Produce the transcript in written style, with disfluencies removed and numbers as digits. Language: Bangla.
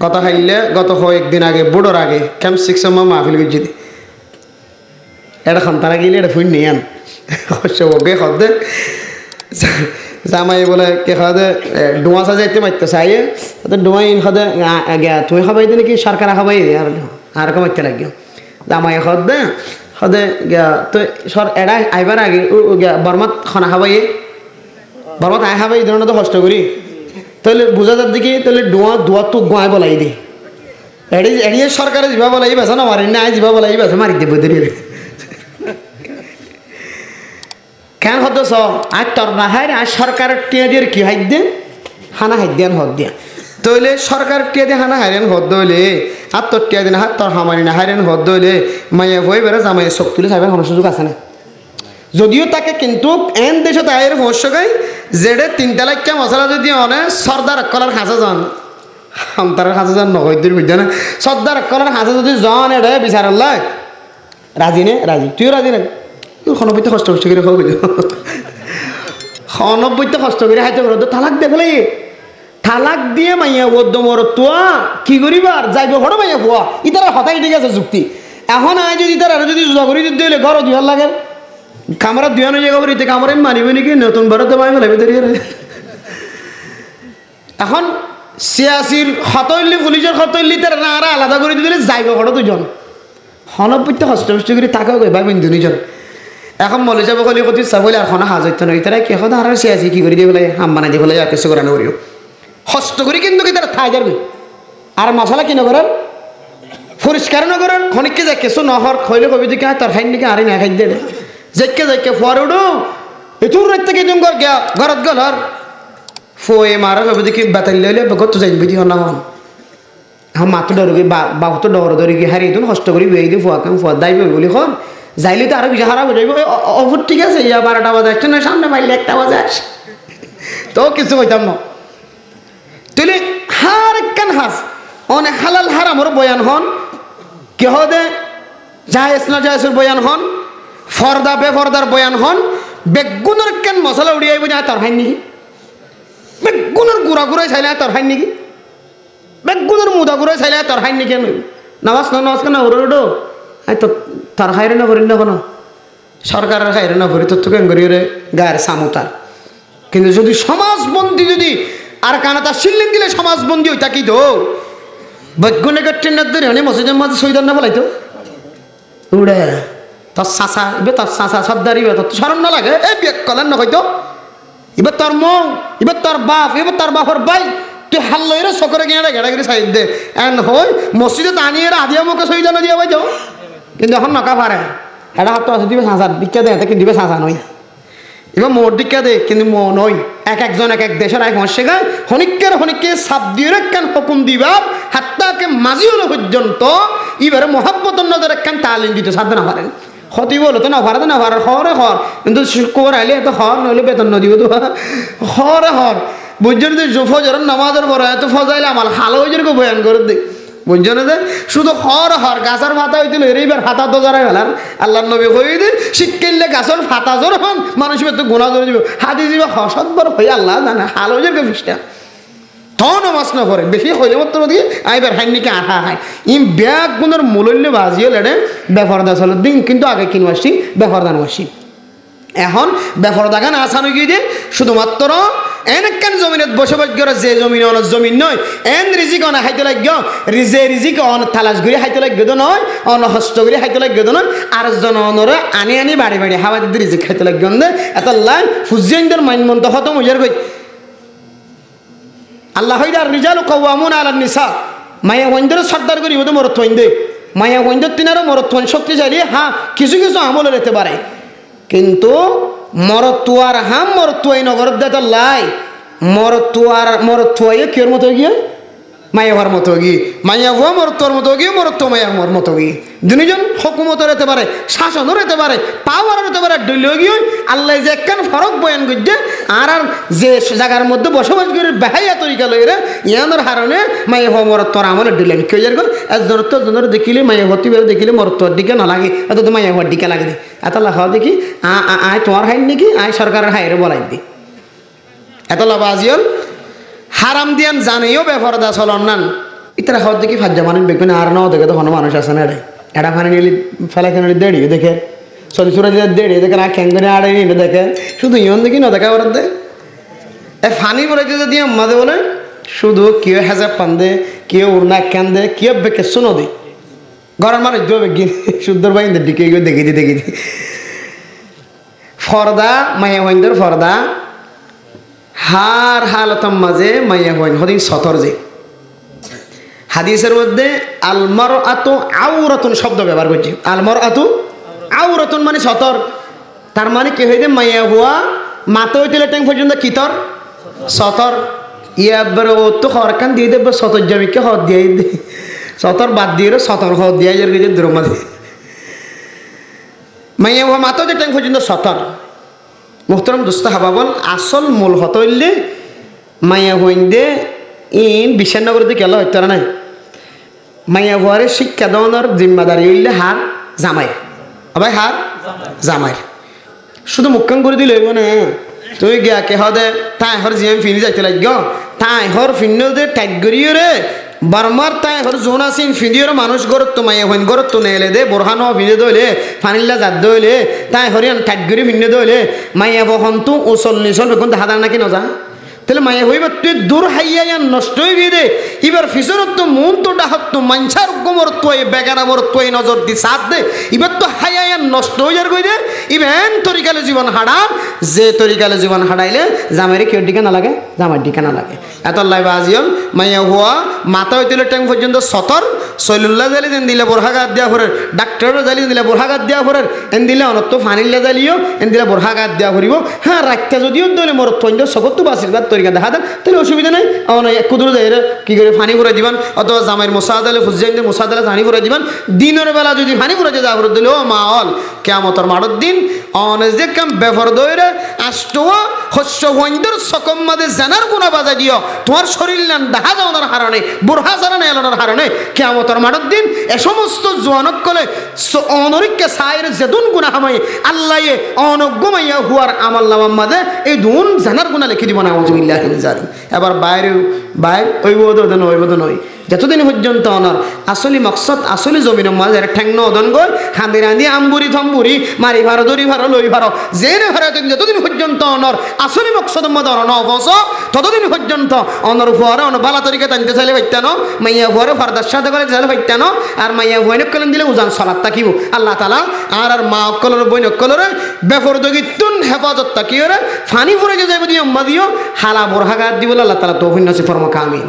কথা খাইলে গত কয়েকদিন আগে বুড়োর আগে ক্যাম্প 6 মাহফিল গেছি এটা খান্তারা গেলে এটা ফুল নিয়ে আন ওকে খদে জামাই বলে কে খাদে ডুয়া সাজাইতে মারতে চাই ডুয়াই খাদে তুমি খাবাই দে নাকি সরকার খাবাই আর কে মারতে লাগিও জামাই খদে খদে তো সর এরা আইবার আগে বর্মাত খানা খাবাই বর্মাত আয় খাবাই এই ধরনের তো কষ্ট করি তাহলে বোঝা যার দিকে তাহলে দোয়া তো গোয়ায় বলাই দে এড়িয়ে সরকারে যাবা বলাই বেছে না মারি না যাবা বলাই বেছে মারি দেব ধরে কেন হতো স আর তোর না হায় আর সরকারের টিয়া দিয়ে কি হাই দে হানা হাই দেন হদ দিয়া তইলে সরকারের টিয়া দিয়ে হানা হাইরেন হদ দইলে আর তোর টিয়া দিন হাত তোর হামারি না হাইরেন হদ দইলে মাইয়া বই বেড়ে জামাইয়ের চোখ তুলে খাইবার কোনো সুযোগ আছে না যদিও তাকে কিন্তু এন দেশে তাইয়ের ভস্য গাই যেডে 3 তালাক্কা মশলা যদি অনে সর্দার কলার খাঁচা যান আমতার খাঁচা যান নহৈদের বুঝছে না সর্দার কলার খাঁচা যদি জন এডে বিচার লাই রাজি নে রাজি তুইও রাজি না তুই 90 কষ্ট করে খাও বুঝো 90 কষ্ট করে হাইতে করো তো তালাক দেখলে তালাক দিয়ে মাইয়া বদ্ধ মর তোয়া কি করিবার যাইব হড় মাইয়া ফুয়া ইতারা হতাই ঠিক আছে যুক্তি এখন আয় যদি তারা যদি জুজা করি দিতে হইলে ঘর দুহার লাগে কামরা দুয়ানো জায়গা করিতে কামরা মানিবে নাকি নতুন ভারতে পাই ফেলাবে দেরি এখন 86 হতইলি পুলিশের হতইলি তারা না আর আলাদা করে দিলে যাইব হড় দুজন 90 কষ্ট করে তাকেও কই ভাই বন্ধু দুজন এখন মলে যাব কলি কতি চাবলে আর খানা হাজত নয় তারা কি এখন আর 86 কি করে দিয়ে বলে হাম বানাই দিয়ে বলে আর কিছু করানো করিও কষ্ট করে কিন্তু কি তারা থাই যাবে আর মশলা কি নগরের পরিষ্কার নগরের খনিককে যাই কিছু নহর খইলে কবি দিকে তোর খাই নাকি আরে না খাই দে যাইকে ফোয়ার উঠো এতুর রাত থেকে তুমি ঘরত গল আর ফোয়ে মারা কবি দেখি বেতাল লইলে কত যাইবি দি না হন হ্যাঁ মাতো ডর গিয়ে বাবু তো ডর ধরে গিয়ে হারিয়ে তুমি কষ্ট করি বেয়ে দিই ফোয়া দাইবে বলি খন যাইলে তো আরো কিছু হারাবো যাইব অফুর ঠিক আছে ইয়া 12টা বাজে আসছে না সামনে পাইলে 1টা বাজে আস তো কিছু কইতাম না তুই হার কেন হাস অনেক হালাল হারামর বয়ান হন কেহ দে জায়েজ না জায়েজের বয়ান হন ফর্দা বেফর্দার বয়ান হন বেগুনের কেন মশলা উড়িয়াই বুঝে তোর হাই নাকি বেগুনের গুড়া গুড়াই চাইলে তোর হাই নাকি বেগুনের মুদা গুড়াই চাইলে তোর হাই নাকি নামাজ কেন উড়ো আই তো তার খাইরে না করি না কোনো সরকারের খাইরে না করি তোর তো কেন করি রে গায়ের সামুতার কিন্তু যদি সমাজবন্দী যদি আর কানা তার শিল্লিং দিলে সমাজবন্দী ওই তাকি তো বেগুনে ট্রেনের ধরে অনেক মসজিদের মাঝে সইদার না বলাই তো উড়ে তোর চাচা এবার তোর চাচা সর্দার এবার তোর সরম না লাগে এই বিয়ে কলেন না হয়তো এবার তোর মৌ এবার তোর বাপ এবার তোর বাপর ভাই তুই হাল্লইরে সকরে কিনে ঘেরা ঘিরে সাইড দে এন হই মসজিদে টানিয়ে আদিয়া মুখে সই জানা দিয়া পাইতো কিন্তু এখন নকা পারে এটা হাত আছে দিবে চাঁচা দীক্ষা দেয় কিন্তু দিবে চাঁচা নয় এবার মোর দীক্ষা দে কিন্তু মো নয় একজন এক দেশের এক মস্যে গায় হনিককে সাপ দিয়ে কেন হুকুম দিবা হাত্তাকে মাঝি হলো পর্যন্ত এবারে মহাব্বত নজর একখান তালিম দিতে সাধ্য না পারেন ক্ষতি বলো তো না ভাড়াতে না ভাড়ার হরে হর কিন্তু শুক্রবার আইলে এত হর নইলে বেতন নদীব তো হরে হর বুঝছেন যে ফজরের নামাজের পরে এত ফজাইলে আমার হালো যেরকম বয়ান করে দিই বুঝছেন যে শুধু হর হর গাছের ফাতা হইছিল এইবার ফাতা তো জড়াই গেলাম আল্লাহ নবী হয়ে দিন শিক্ষিলে গাছের ফাতা জোর হন মানুষ তো গোনা জোরে দিব হাতি যাবে হসৎবার হয়ে আল্লাহ জানে হালো যেরকম ফিসটা তখন নামাজ না পড়ে বেশি হইলে মতো দিয়ে আইবার হাই নাকি আহা হাই ই ব্যাগ গুণের মূল্য বাজিও লেড়ে বেফরদা চলো দিন কিন্তু আগে কিনু আসছি বেফরদা আসি এখন বেফরদা গান আসানো গিয়ে দিয়ে শুধুমাত্র এন কেন জমিনত বসবাস করে যে জমিন অনেক জমিন নয় এন রিজিক অনে হাইতে লাগবে রিজিক অন তালাশ ঘুরে হাইতে লাগবে তো নয় অন হস্ত ঘুরে হাইতে লাগবে তো নয় আর জন অনরে আনি বাড়ি হাওয়া দিতে রিজিক খাইতে লাগবে দে এত লাই ফুজিয়ানদের মাইন মন্ত হতম হইয়ার গই আল্লাহ হইদার রিজাল কওয়ামুন আলান নিসা মায়া ওইন্দের সর্দার করি ওদের মরত হইন্দে মায়া ওইন্দের তিনারও মরত হইন শক্তিশালী হ্যাঁ কিছু আমলে রেতে পারে কিন্তু মরতুয়ার হাম মরতুয়াই নগর দেত লাই মরতুয়াই কের মতো গিয়ে মায়াভার মতো গিয়ে মায়াভা মরত্বর মতো গিয়ে মরত্ব মায়ার মতো গিয়ে দুজন হকুমত রেতে পারে শাসনও রেতে পারে পাওয়ার রেতে পারে ডইল গিয়ে আল্লাহ যে একখান ফরক বয়ান করছে আর যে জায়গার মধ্যে বসবাস করে বেহাইয়া তরিকা লইরে ইয়ানোর হারণে মায়াভা মরত্বর আমলে ডইলেন কেউ যার একজনের তো জনের দেখিলে মায়াভর্তি বের দেখিলে মরত্বর দিকে না লাগে এত তো মায়াভার দিকে লাগে দে এত লাভ দেখি আয় তোমার হাইন নাকি আয় সরকারের হাইরে বলাই দি এত লাভ আজিয়ল হারাম দিয়ান জানেও বেফরদা চলন নান ইতারা খাওয়ার দেখি ফাজ্জা মানুষ বেগুন আর নাও দেখে তখন মানুষ আসে না রে এটা ফানি নিলি ফেলাকে নিলি দেড়িয়ে দেখে সরি সুরা দেড়িয়ে দেখে না খ্যাঙ্গনে আড়ে নিয়ে দেখে শুধু ইয়ন দেখি না দেখা ওরা দে এ ফানি বলে যদি আমাদের বলে শুধু কেউ হেজাব পান্দে কেউ উড়না কান্দে কেউ বেকে শোনো দি ঘরের মানুষ দেবো বেগিন সুন্দর বাইন্দে দিকে গিয়ে দেখি ফর্দা মাইয়া হইন্দর ফর্দা হার হালতম মাঝে মাইয়া হইন হদিন সতর যে হাদিসের মধ্যে আলমার আতু আউরাতুন শব্দ ব্যবহার করছি আলমার আতু আউরাতুন মানে সতর তার মানে কি হইতে মাইয়া হুয়া মাথা হইতে ট্যাং পর্যন্ত কিতর সতর ইয়াবার ও তো খরকান দিয়ে দেবে সতর জমিকে হদ দিয়ে দে সতর বাদ দিয়ে সতর হদ দিয়ে যার গেছে দ্রৌমাদি মাইয়া হুয়া মাথা হইতে ট্যাং পর্যন্ত সতর মুহতারাম দোস্ত হাবাবল আসল মূল হত হইলে মাইয়া হইন্দে ইন বিশানগরতে গেল হইতে না মাইয়া হুয়ারে শিক্ষা দেওয়ানোর জিম্মাদারি হইলে হার জামাই আবার হার জামাই শুধু মুখ্যাং করে দিলে না তুই গিয়া কে হদে তাই হর জিএম ফিনি যাইতে লাগ তাই হর ফিন্ন দে ট্যাগ করিও রে বারবার তাই হর জোন আসিন ফিদিওর মানুষ গরত তো মাইয়া হইন গরত তো নেলে দে বোরহানো ফিনে দইলে ফানিল্লা জাত দইলে তাই হরিয়ান ট্যাগ করি ফিনে দইলে মাইয়া বহন তো ও চল্লিশন বেগুন হাদার নাকি নজা তাহলে মাইয়া হইবার তুই দূর হাইয়া নষ্ট হইবি দে এবার ফিসরত তো মন তো ডাহত তো মাঞ্ছার গোমর তো বেগারাবর তো নজর দি সাথ দে এবার তো হাইয়া নষ্ট হয়ে যার কই দে ইভেন তরিকালে জীবন হারাম যে তরিকালে জীবন হারাইলে জামাইরে কেউ ডিকা না লাগে জামাই ডিকা না লাগে এত লাই বাজিয়ন মাইয়া হুয়া মাথা হইতে ট্যাং পর্যন্ত সতর সৈলুল্লাহ জালি দেন দিলে বোরহাগাত দেওয়া ফরের ডাক্তারও জালি দিলে বোরহাগাত দেওয়া ফরের এন দিলে অনত ফানিল্লা জালিও এন দিলে বোরহাগাত দেওয়া ফুরিব হ্যাঁ রাখতে যদিও দলে মোর তৈন্য সকত তো বাসিরবাদ তরিকা দেখা দেন তাহলে অসুবিধা নেই আমার এক কুদুর দেয় কি করে ফানি ভরে দিবান অথবা জামাইয়ের মোসাদালে ফুজাইন মোসাদালে ফানি ভরে দিবান দিনের বেলা যদি ফানি ভরে যা ভরে দিলে ও মা অল কেমতর মাড়র দিন অনেক যে কাম বেফর দইরে আষ্ট শস্য বৈন্দর সকম মাদে জানার গুণা বাজাই দিও তোমার শরীর নান দেখা যাওয়ার হারণে বুড়হা জানা এলানোর হারণে কেমতর মাড়র দিন এ সমস্ত জোয়ানক কলে অনরিককে সাইর যেদুন গুণা হামাই আল্লাহ অনজ্ঞমাইয়া হুয়ার আমল নামার মাদে এই দুন জানার গুণা লিখে দিব না আউযুবিল্লাহি মিন যালিক এবার বাইর ওইবোধ নয় যতদিন পর্যন্ত অনর আসলি মকসদ আসলি জমিন মাঝে ঠ্যাং নদন গই খান্দি রান্ধি আমবুরি থম্বুরি মারি ভারো দড়ি ভারো লই ভারো জেনে ভারো যতদিন পর্যন্ত অনর আসলি মকসদ মধ্যে অন অবস ততদিন পর্যন্ত অনর ফুয়ারে অন বালা তরিকে টানতে চাইলে ভাইতানো মাইয়া ফুয়ারে ফারদার সাথে করে চাইলে ভাইতানো আর মাইয়া বইনক কলেন দিলে উজান সলাত তাকিব আল্লাহ তালা আর মা অক্কলর বইনক কলরে বেফর দগিতুন হেফাজত তাকিওরে ফানি ফুরে যে যাইব দিও দিও হালা বোরহাগাত দিব আল্লাহ তালা তৌফিক নসিব ফরমাকা আমিন।